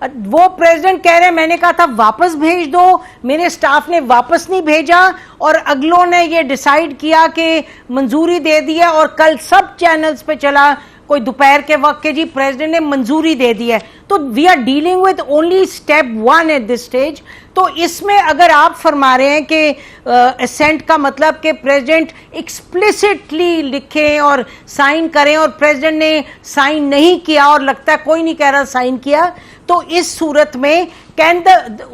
वो प्रेसिडेंट कह रहे हैं मैंने कहा था वापस भेज दो, मेरे स्टाफ ने वापस नहीं भेजा और अगलों ने ये डिसाइड किया कि मंजूरी दे दिया और कल सब चैनल्स पे चला कोई दोपहर के वक्त के जी प्रेसिडेंट ने मंजूरी दे दी है। तो we are dealing with only step 1 at this stage. तो इसमें अगर आप फरमा रहे हैं कि असेंट का मतलब कि प्रेसिडेंट एक्सप्लिसिटली लिखें और साइन करें और प्रेसिडेंट ने साइन नहीं किया और लगता है कोई नहीं कह रहा साइन किया, तो इस सूरत में can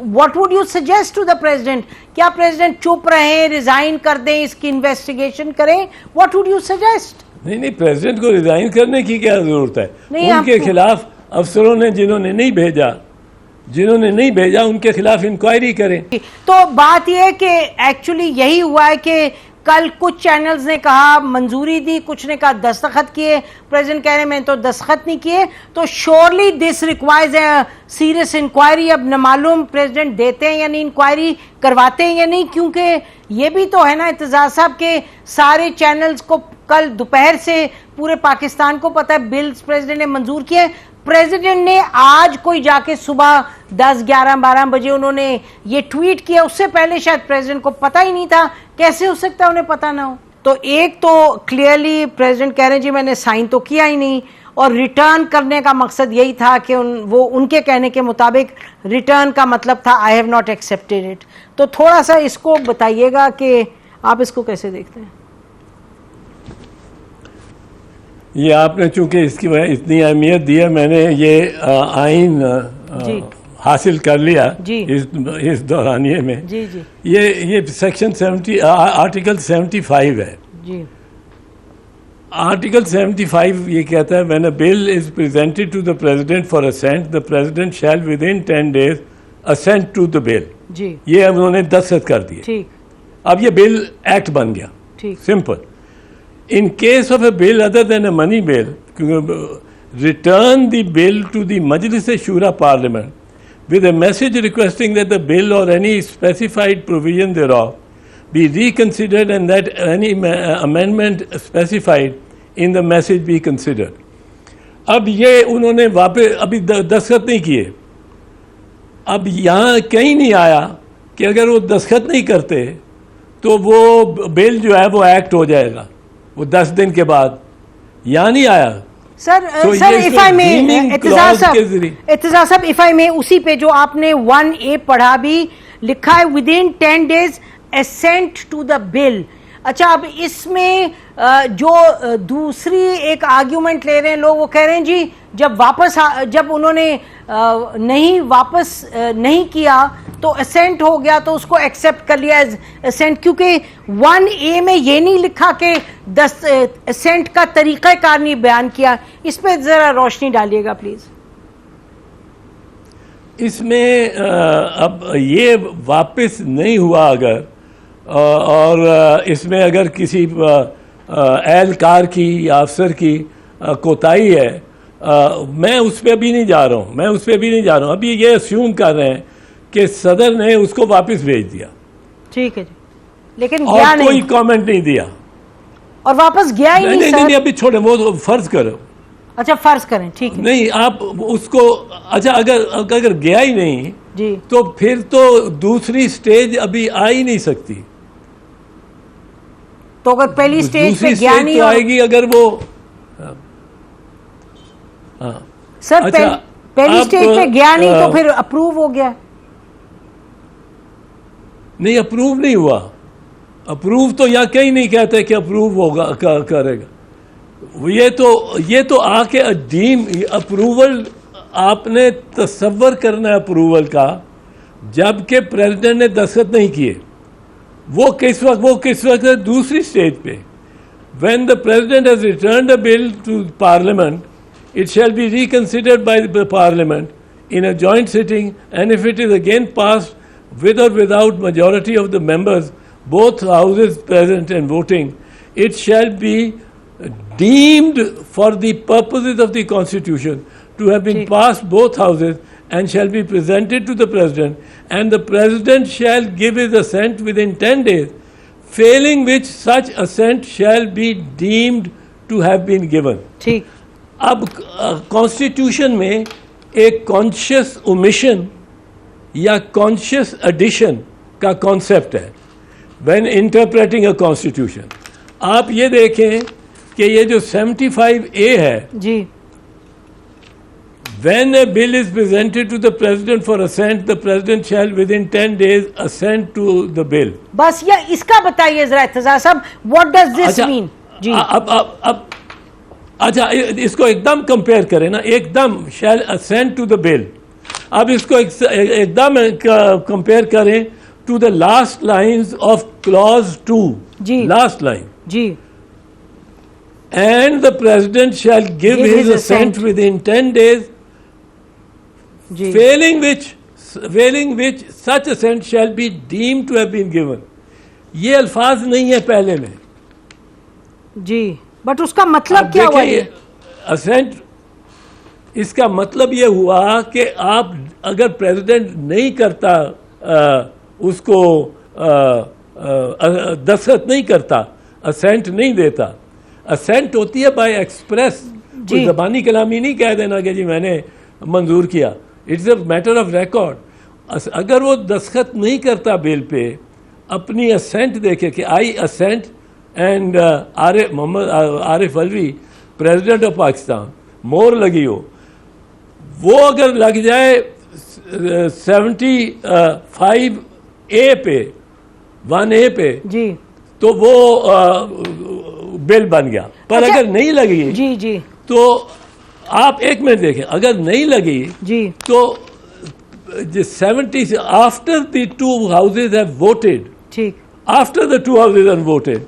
what would you suggest to the president? क्या प्रेसिडेंट चुप रहें, रिजाइन कर दें, इसकी इन्वेस्टिगेशन करें? What would you suggest? नहीं, प्रेसिडेंट को रिजाइन करने की क्या जरूरत है? उनके खिलाफ अफसरों ने जिन्होंने नहीं भेजा उनके खिलाफ इंक्वायरी करें। तो बात यह है कि एक्चुअली यही हुआ है कि कल कुछ चैनल्स ने कहा मंजूरी दी, कुछ ने कहा दस्तखत किए, प्रेसिडेंट कह रहे हैं मैंने तो दस्तखत नहीं किए। तो surely this requires a serious inquiry. अब न मालूम प्रेसिडेंट देते हैं या नहीं, इंक्वायरी करवाते हैं या नहीं, क्योंकि ये भी तो है ना इत्तेजाज साहब के सारे चैनल्स को कल दोपहर से पूरे पाकिस्तान को पता है बिल्स प्रेसिडेंट ने मंजूर किए। प्रेसिडेंट ने आज कोई जाके सुबह 10, 11, 12 बजे उन्होंने ये ट्वीट किया, उससे पहले शायद प्रेसिडेंट को पता ही नहीं था। कैसे हो सकता है उन्हें पता ना हो? तो एक तो क्लियरली प्रेसिडेंट कह रहे हैं जी मैंने साइन तो किया ही नहीं, और रिटर्न करने का मकसद यही था कि वो उनके कहने के मुताबिक रिटर्न का मतलब था I have not accepted it. तो थोड़ा सा इसको बताइएगा कि आप इसको कैसे देखते हैं? ये आपने चूंकि इसकी इतनी अहमियत दी है, मैंने ये आइन हासिल कर लिया इस दौरानिये में। जी जी ये सेक्शन 70 आर्टिकल 75 है जी। आर्टिकल 75 ये कहता है when a bill is presented to the president for assent the president shall within 10 days assent to the bill. जी ये उन्होंने दस्तखत कर दिए। ठीक। अब ये बिल एक्ट बन गया। ठीक। Simple. In case of a bill other than a money bill, return the bill to the Majlis Shura Parliament with a message requesting that the bill or any specified provision thereof be reconsidered and that any amendment specified in the message be considered. अब ये उन्होंने वापस अभी दस्तखत नहीं किए। अब यहाँ कहीं नहीं आया कि अगर वो दस्तखत नहीं करते तो वो बिल जो है वो एक्ट हो जाएगा, वो 10 दिन के बाद। यहाँ नहीं आया सर। सर इफ आई मे इत्तेजाज साहब इफ आई मे, उसी पे जो आपने 1A पढ़ा भी लिखा है within 10 days assent to the bill. अच्छा, अब इसमें जो दूसरी एक आर्ग्यूमेंट ले रहे हैं लोग, वो कह रहे हैं जी जब उन्होंने वापस नहीं किया तो असेंट हो गया तो उसको एक्सेप्ट कर लिया एज असेंट, क्योंकि 1A में ये नहीं लिखा कि असेंट का तरीक़ाकार नहीं बयान किया। इस पे जरा रोशनी डालिएगा प्लीज। इसमें अब ये वापस नहीं हुआ अगर, और इसमें अगर किसी एहलकार की या अफसर की कोताही है, मैं उस पर भी नहीं जा रहा हूँ। अभी ये अस्यूम कर रहे हैं कि सदर ने उसको वापस भेज दिया। ठीक है जी, लेकिन और गया कोई नहीं, कमेंट नहीं दिया और वापस गया ही नहीं। नहीं, अभी छोड़े, वो फर्ज करो। अच्छा फर्ज करें, ठीक है। नहीं आप उसको, अच्छा अगर गया ही नहीं जी तो फिर तो दूसरी स्टेज अभी आ ही नहीं सकती। तो अगर पहली स्टेज पे गया नहीं तो आएगी अगर वो सर अच्छा, पहली स्टेज पे गया नहीं तो फिर अप्रूव हो गया? नहीं, अप्रूव नहीं हुआ। अप्रूव तो यहाँ कहीं नहीं कहते कि अप्रूव होगा करेगा। ये तो आके डीम अप्रूवल आपने तसव्वुर करना है अप्रूवल का, जबकि प्रेसिडेंट ने दस्तखत नहीं किए। वो किस वक्त है? दूसरी स्टेज पे। When the president has returned a bill to parliament it shall be reconsidered by the parliament in a joint sitting, and if it is again passed with or without majority of the members, both houses present and voting, it shall be deemed for the purposes of the constitution to have been passed both houses and shall be presented to the president, and the president shall give his assent within 10 days, failing which such assent shall be deemed to have been given. ठीक। अब constitution में एक conscious omission या conscious addition का concept है when interpreting a constitution. आप ये देखें कि ये जो 75A है, जी, when a bill is presented to the president for assent, the president shall within 10 days assent to the bill। बस ये इसका बताइए जरा इर्तिजा साहब, व्हाट डज दिस अच्छा, मीन? जी, अब अच्छा, इसको एकदम कंपेयर करें ना, एकदम shall assent to the bill. अब इसको एकदम कंपेयर करें to the last lines of clause 2, जी, लास्ट लाइन, जी, and the president shall give Give his his assent assent। Within 10 days, जी, failing which such assent shall be deemed to have been given। ये अल्फाज नहीं है पहले में। जी, but उसका मतलब अब क्या हुआ? देखिए, असेंट, इसका मतलब ये हुआ कि आप अगर प्रेसिडेंट नहीं करता, उसको दस्तखत नहीं करता, असेंट नहीं देता, असेंट होती है बाय एक्सप्रेस। कोई ज़बानी कलामी नहीं कह देना कि जी मैंने मंजूर किया, it's a matter of record. अगर वो दस्तखत नहीं करता बिल पे, अपनी असेंट देखे कि I assent and Mohammad Arif Alvi president of Pakistan, मोहर लगी हो, वो अगर लग जाए 75A पे, 1A पे, जी, तो वो बिल बन गया। पर अच्छा, अगर नहीं लगी, जी, जी, तो आप एक मिनट देखें, अगर नहीं लगी जी, तो 70 after the two houses have voted, ठीक, after the two houses have voted,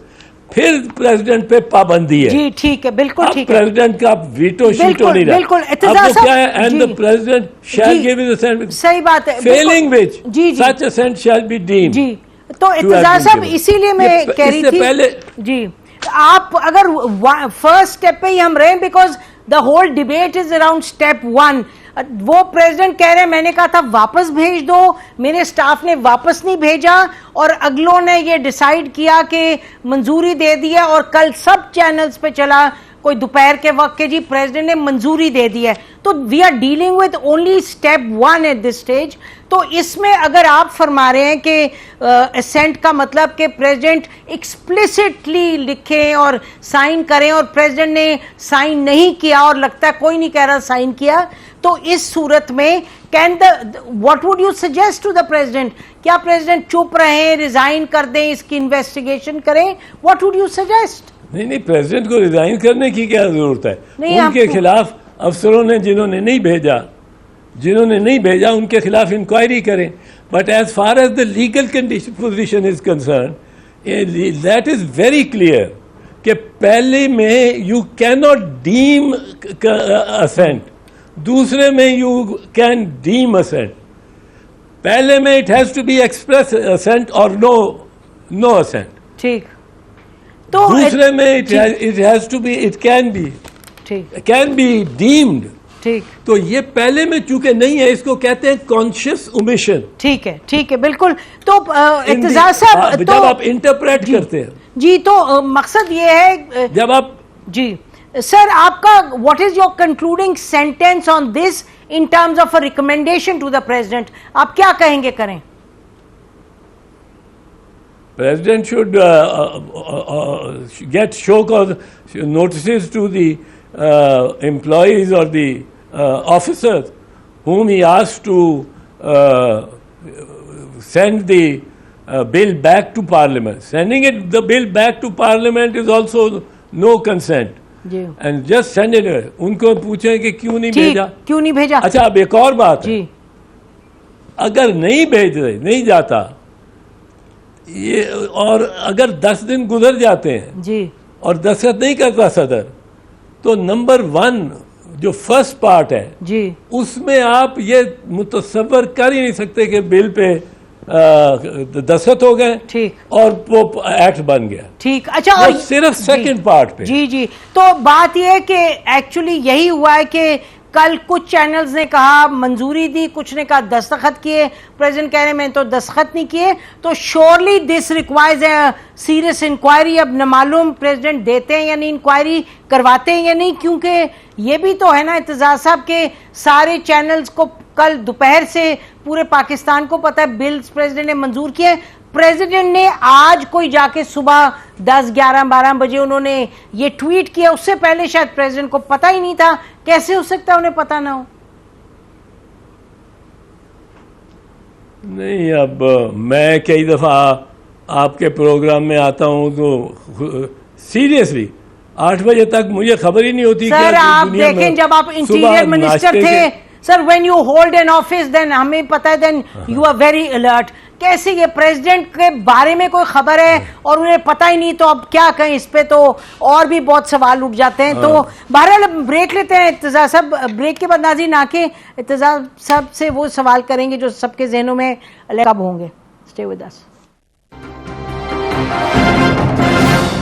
फिर प्रेसिडेंट पे पाबंदी है। जी, ठीक है, बिल्कुल ठीक है, प्रेसिडेंट का वीटो शीटो नहीं रहा। बिल्कुल, अब वो क्या है, and the president shall give his assent, सही बात है, फेलिंग व्हिच जी, जी, such assent shall be deemed. जी, तो इत्तेजार साहब इसीलिए मैं कह रही थी पहले, जी, आप अगर फर्स्ट स्टेप पे ही हम रहे, because the whole debate is around step 1। वो प्रेसिडेंट कह रहे हैं मैंने कहा था वापस भेज दो, मेरे स्टाफ ने वापस नहीं भेजा, और अगलों ने ये डिसाइड किया कि मंजूरी दे दी है, और कल सब चैनल्स पे चला कोई दोपहर के वक्त के जी प्रेसिडेंट ने मंजूरी दे दी है। तो we are dealing with only step 1 at this stage. तो इसमें अगर आप फरमा रहे हैं कि असेंट का मतलब कि प्रेसिडेंट एक्सप्लिसिटली लिखें और साइन करें, और प्रेसिडेंट ने साइन नहीं किया, और लगता है कोई नहीं कह रहा साइन किया, तो इस सूरत में can what would you suggest to the president? क्या प्रेसिडेंट चुप रहें, रिजाइन कर दें, इसकी इन्वेस्टिगेशन करें? What would you suggest? नहीं, प्रेसिडेंट को रिजाइन करने की क्या जरूरत है? उनके खिलाफ अफसरों ने जिन्होंने नहीं भेजा उनके खिलाफ इंक्वायरी करें। But as far as the legal position is concern, that is very clear कि पहले में you cannot deem assent, दूसरे में यू कैन डीम असेंट। पहले में it has to be express assent और नो असेंट, ठीक। तो दूसरे में it has to be, it can be, ठीक, कैन बी डीम्ड, ठीक। तो ये पहले में चूंकि नहीं है, इसको कहते हैं कॉन्शियस ओमिशन। ठीक है, बिल्कुल। तो इत्तेजार साहब, जब आप इंटरप्रेट करते हैं जी, तो मकसद ये है, जब आप, जी सर, आपका what is your concluding sentence on this in terms of a recommendation to the president? आप क्या कहेंगे करें? President should get show cause notices to the employees or the officers whom he asked to send the bill back to Parliament. Sending the bill back to Parliament is also no consent. And just send it away. उनको पूछें कि क्यों नहीं भेजा? अच्छा, अब एक और बात है, अगर नहीं जाता ये, और अगर 10 दिन गुजर जाते हैं जी, और दस्तखत नहीं करता सदर, तो नंबर 1 जो फर्स्ट पार्ट है जी, उसमें आप ये मुतसव्वर कर ही नहीं सकते कि बिल पे दस्तखत हो गए, ठीक, और वो एक्ट बन गया, ठीक। अच्छा, और सिर्फ सेकंड पार्ट पे। जी, तो बात ये है कि एक्चुअली यही हुआ है कि कल कुछ चैनल्स ने कहा मंजूरी दी, कुछ ने कहा दस्तखत किए, प्रेसिडेंट कह रहे हैं मैंने तो दस्तखत नहीं किए, तो surely this requires a serious inquiry. अब न मालूम प्रेसिडेंट देते हैं या नहीं, इंक्वायरी करवाते हैं या नहीं, क्योंकि ये भी तो है ना इत्तेजाज साहब के सारे चैनल्स को कल दोपहर से पूरे पाकिस्तान को पता है बिल्स प्रेसिडेंट ने मंजूर किए। प्रेसिडेंट ने आज कोई जाके सुबह 10, 11, 12 बजे उन्होंने ये ट्वीट किया, उससे पहले शायद प्रेसिडेंट को पता ही नहीं था। कैसे हो सकता है उन्हें पता ना हो? नहीं, अब मैं कई दफा आपके प्रोग्राम में आता हूं तो सीरियसली 8 बजे तक मुझे खबर ही नहीं होती। सर आप देखें, जब आप इंटीरियर मिनिस्टर थे sir, when you hold an office then हमें पता है, then you are very alert. कैसे ये प्रेसिडेंट के बारे में कोई खबर है और उन्हें पता ही नहीं, तो अब क्या कहें इस पे, तो और भी बहुत सवाल उठ जाते हैं। तो बहरहाल ब्रेक लेते हैं इत्तेजाज साहब, ब्रेक के बाद नाज़रीन आके इत्तेजाज साहब से वो सवाल करेंगे जो सबके जहनों में कब होंगे। Stay with us.